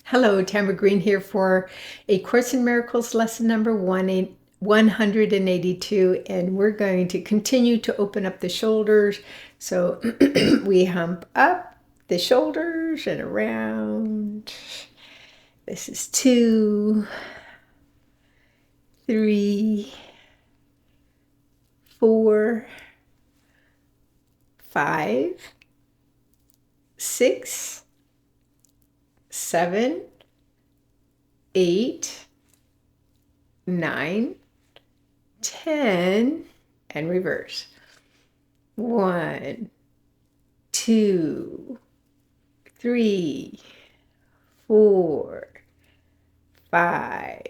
Hello, Tamara Green here for A Course in Miracles lesson number 182, and we're going to continue to open up the shoulders. So we hump up the shoulders and around. This is 2, 3, 4, 5, 6, 7, 8, 9, 10, and reverse. 1, 2, 3, 4, 5,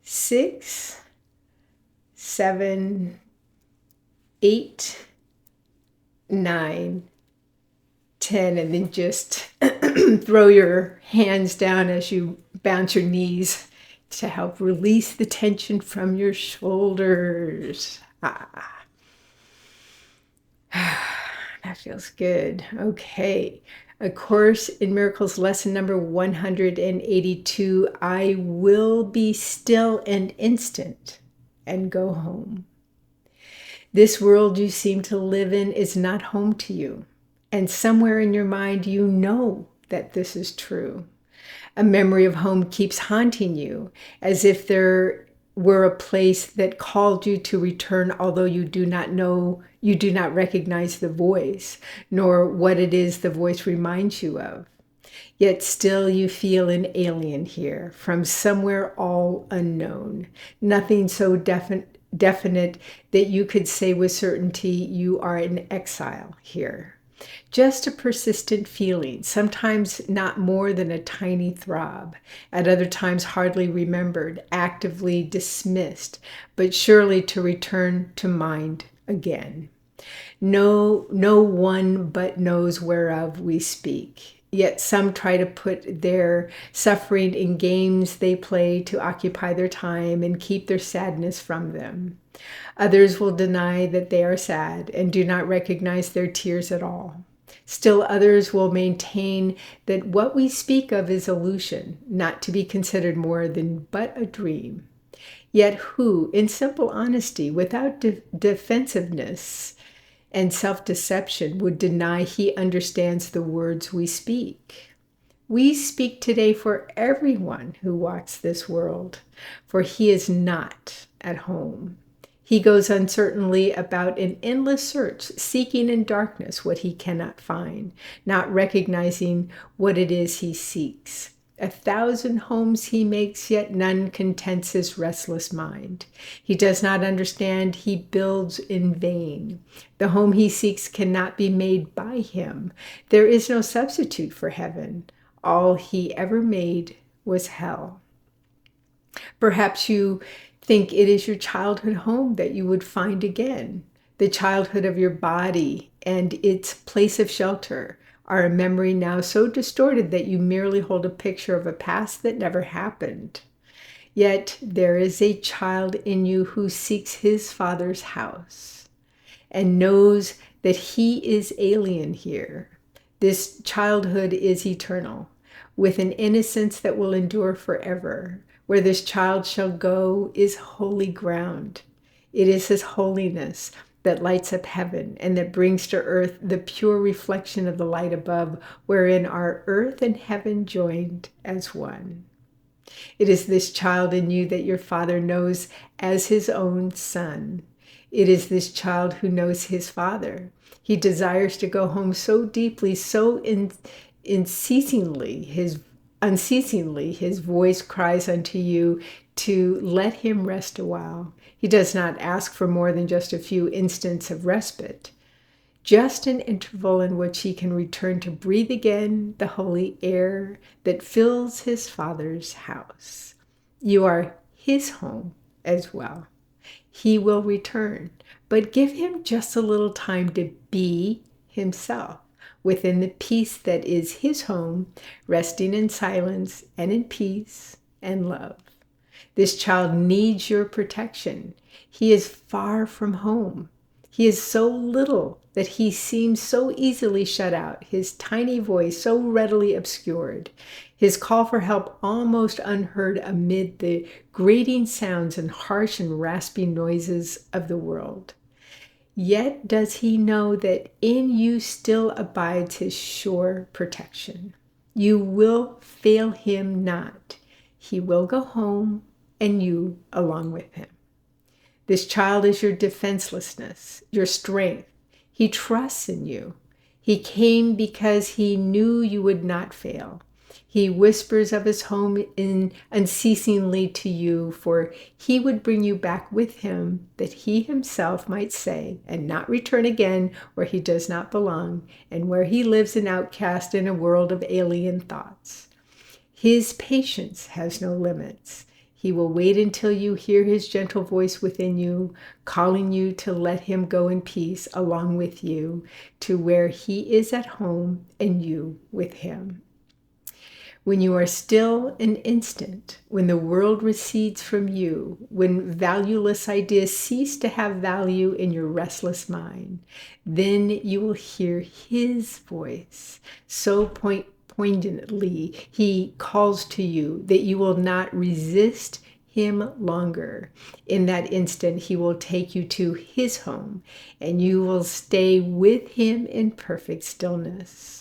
6, 7, 8, 9, 10, and then just throw your hands down as you bounce your knees to help release the tension from your shoulders. That feels good. Okay. A Course in Miracles lesson number 182. I will be still and instant and go home. This world you seem to live in is not home to you. And somewhere in your mind, you know that this is true. A memory of home keeps haunting you, as if there were a place that called you to return, although you do not recognize the voice, nor what it is the voice reminds you of. Yet still you feel an alien here, from somewhere all unknown, nothing so definite that you could say with certainty you are in exile here. Just a persistent feeling, sometimes not more than a tiny throb, at other times hardly remembered, actively dismissed, but surely to return to mind again. No one but knows whereof we speak. Yet some try to put their suffering in games they play to occupy their time and keep their sadness from them. Others will deny that they are sad and do not recognize their tears at all. Still others will maintain that what we speak of is illusion, not to be considered more than but a dream. Yet who, in simple honesty, without defensiveness and self-deception, would deny he understands the words we speak? We speak today for everyone who walks this world, for he is not at home. He goes uncertainly about in endless search, seeking in darkness what he cannot find, not recognizing what it is he seeks. 1,000 homes he makes, yet none contents his restless mind. He does not understand, he builds in vain. The home he seeks cannot be made by him. There is no substitute for heaven. All he ever made was hell. Perhaps you think it is your childhood home that you would find again. The childhood of your body and its place of shelter are a memory now so distorted that you merely hold a picture of a past that never happened. Yet there is a child in you who seeks his father's house and knows that he is alien here. This childhood is eternal, with an innocence that will endure forever. Where this child shall go is holy ground. It is his holiness that lights up heaven and that brings to earth the pure reflection of the light above, wherein are earth and heaven joined as one. It is this child in you that your Father knows as his own son. It is this child who knows his Father. He desires to go home so deeply, so unceasingly, his voice cries unto you to let him rest a while. He does not ask for more than just a few instants of respite, just an interval in which he can return to breathe again the holy air that fills his Father's house. You are his home as well. He will return, but give him just a little time to be himself within the peace that is his home, resting in silence and in peace and love. This child needs your protection. He is far from home. He is so little that he seems so easily shut out, his tiny voice so readily obscured. his call for help almost unheard amid the grating sounds and harsh and rasping noises of the world. Yet does he know that in you still abides his sure protection. You will fail him not. He will go home, and you along with him. This child is your defenselessness, your strength. He trusts in you. He came because he knew you would not fail. He whispers of his home unceasingly to you, for he would bring you back with him, that he himself might say, and not return again where he does not belong, and where he lives an outcast in a world of alien thoughts. His patience has no limits. He will wait until you hear his gentle voice within you, calling you to let him go in peace along with you to where he is at home and you with him. When you are still an instant, when the world recedes from you, when valueless ideas cease to have value in your restless mind, then you will hear his voice so poignantly he calls to you that you will not resist him longer. In that instant, he will take you to his home, and you will stay with him in perfect stillness.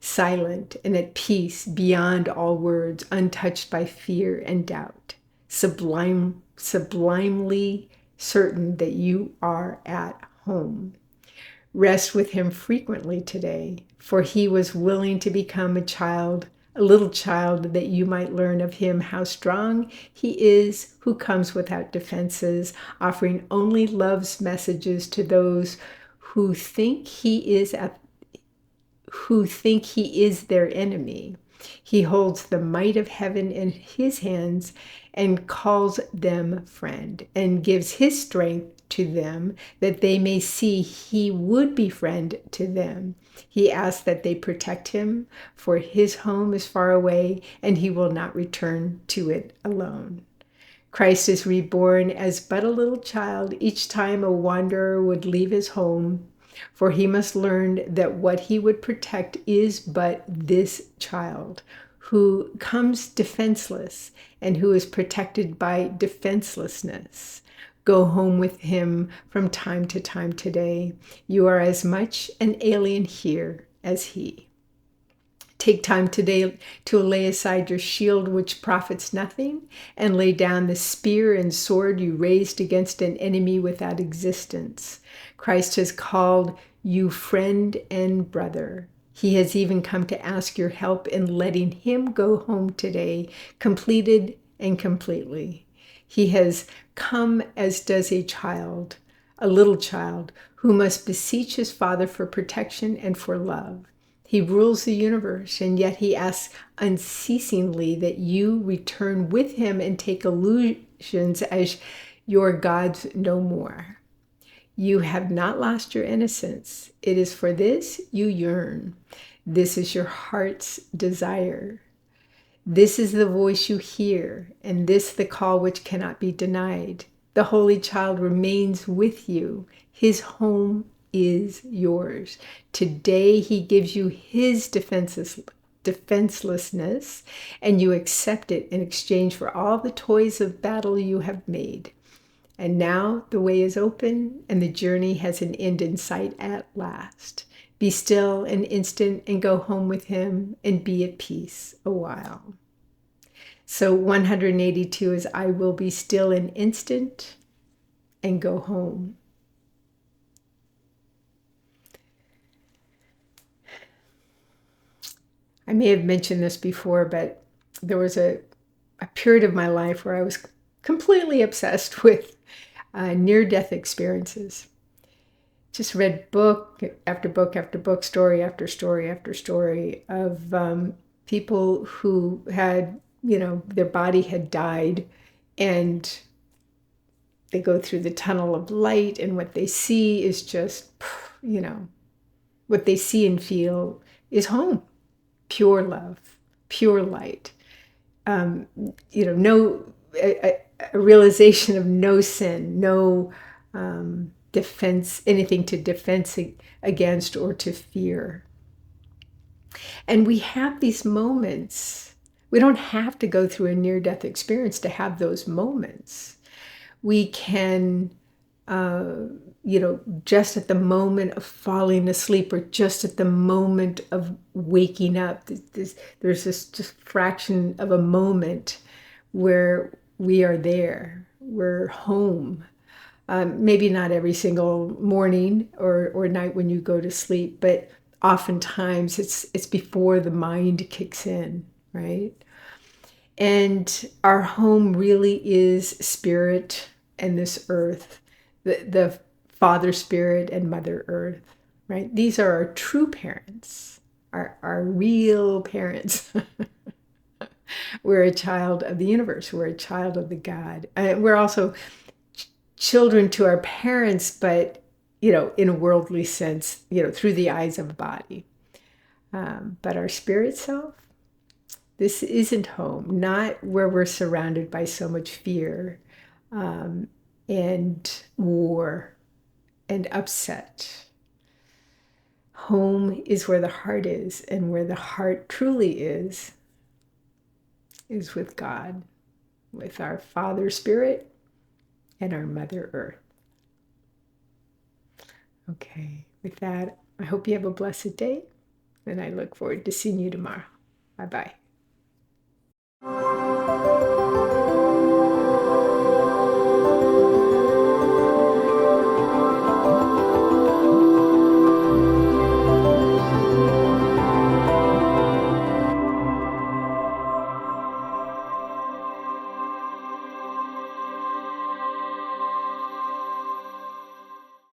Silent and at peace beyond all words, untouched by fear and doubt, sublimely certain that you are at home. Rest with him frequently today, for he was willing to become a little child, that you might learn of him how strong he is who comes without defenses, offering only love's messages to those who think he is their enemy. He holds the might of heaven in his hands and calls them friend, and gives his strength to them that they may see he would be friend to them. He asks that they protect him, for his home is far away and he will not return to it alone. Christ is reborn as but a little child each time a wanderer would leave his home, for he must learn that what he would protect is but this child, who comes defenseless and who is protected by defenselessness. Go home with him from time to time today. You are as much an alien here as he. Take time today to lay aside your shield, which profits nothing, and lay down the spear and sword you raised against an enemy without existence. Christ has called you friend and brother. He has even come to ask your help in letting him go home today, completed and completely. He has come as does a child, a little child, who must beseech his father for protection and for love. He rules the universe, and yet he asks unceasingly that you return with him and take illusions as your gods no more. You have not lost your innocence. It is for this you yearn. This is your heart's desire. This is the voice you hear, and this the call which cannot be denied. The Holy Child remains with you. His home is yours. Today he gives you his defenselessness, and you accept it in exchange for all the toys of battle you have made. And now the way is open, and the journey has an end in sight at last. Be still an instant and go home with him, and be at peace a while. So 182 is, I will be still an instant and go home. I may have mentioned this before, but there was a period of my life where I was completely obsessed with near-death experiences. Just read book after book after book, story after story after story of people who had, their body had died, and they go through the tunnel of light, and what they see is just, what they see and feel is home. Pure love, pure light. No a realization of no sin, no defense, anything to defense against or to fear. And we have these moments We don't have to go through a near-death experience to have those moments. We can, just at the moment of falling asleep or just at the moment of waking up, there's this just fraction of a moment where we are there. We're home. Maybe not every single morning or night when you go to sleep, but oftentimes it's before the mind kicks in, right? And our home really is spirit and this earth, the Father Spirit and Mother Earth, right? These are our true parents, our real parents. We're a child of the universe. We're a child of the God. We're also children to our parents, but, in a worldly sense, through the eyes of a body. But our spirit self, this isn't home, not where we're surrounded by so much fear and war and upset. Home is where the heart is, and where the heart truly is with God, with our Father Spirit and our Mother Earth. Okay, with that, I hope you have a blessed day, and I look forward to seeing you tomorrow. Bye-bye.